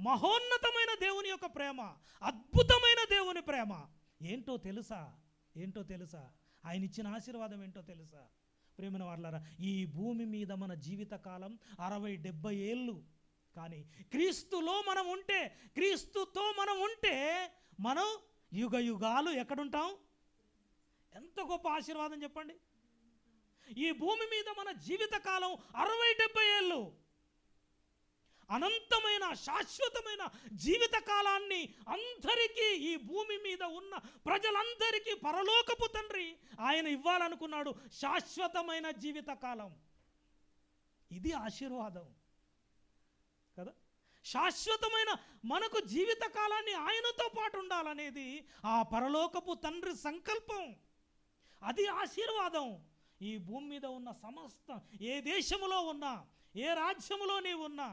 మహోన్నతమైన దేవుని యొక్క ప్రేమ, అద్భుతమైన దేవుని ప్రేమ ఏంటో తెలుసా? ఏంటో తెలుసా? ఆయన ఇచ్చిన ఆశీర్వాదం ఏంటో తెలుసా? ప్రేమన వాళ్ళారా, ఈ భూమి మీద మన జీవితకాలం 60-70 ఏళ్ళు. కానీ క్రీస్తులో మనం ఉంటే, క్రీస్తుతో మనం ఉంటే మనం యుగ యుగాలు ఎక్కడుంటాం? ఎంత గొప్ప ఆశీర్వాదం చెప్పండి. ఈ భూమి మీద మన జీవితకాలం 60-70 ఏళ్ళు. అనంతమైన శాశ్వతమైన జీవితకాలాన్ని అందరికీ, ఈ భూమి మీద ఉన్న ప్రజలందరికీ పరలోకపు తండ్రి ఆయన ఇవ్వాలనుకున్నాడు. శాశ్వతమైన జీవితకాలం. ఇది ఆశీర్వాదం కదా. శాశ్వతమైన మనకు జీవితకాలాన్ని ఆయనతో పాటు ఉండాలనేది ఆ పరలోకపు తండ్రి సంకల్పం. అది ఆశీర్వాదం. ఈ భూమి మీద ఉన్న సమస్త, ఏ దేశములో ఉన్నా, ఏ రాజ్యములో నీవు ఉన్నా,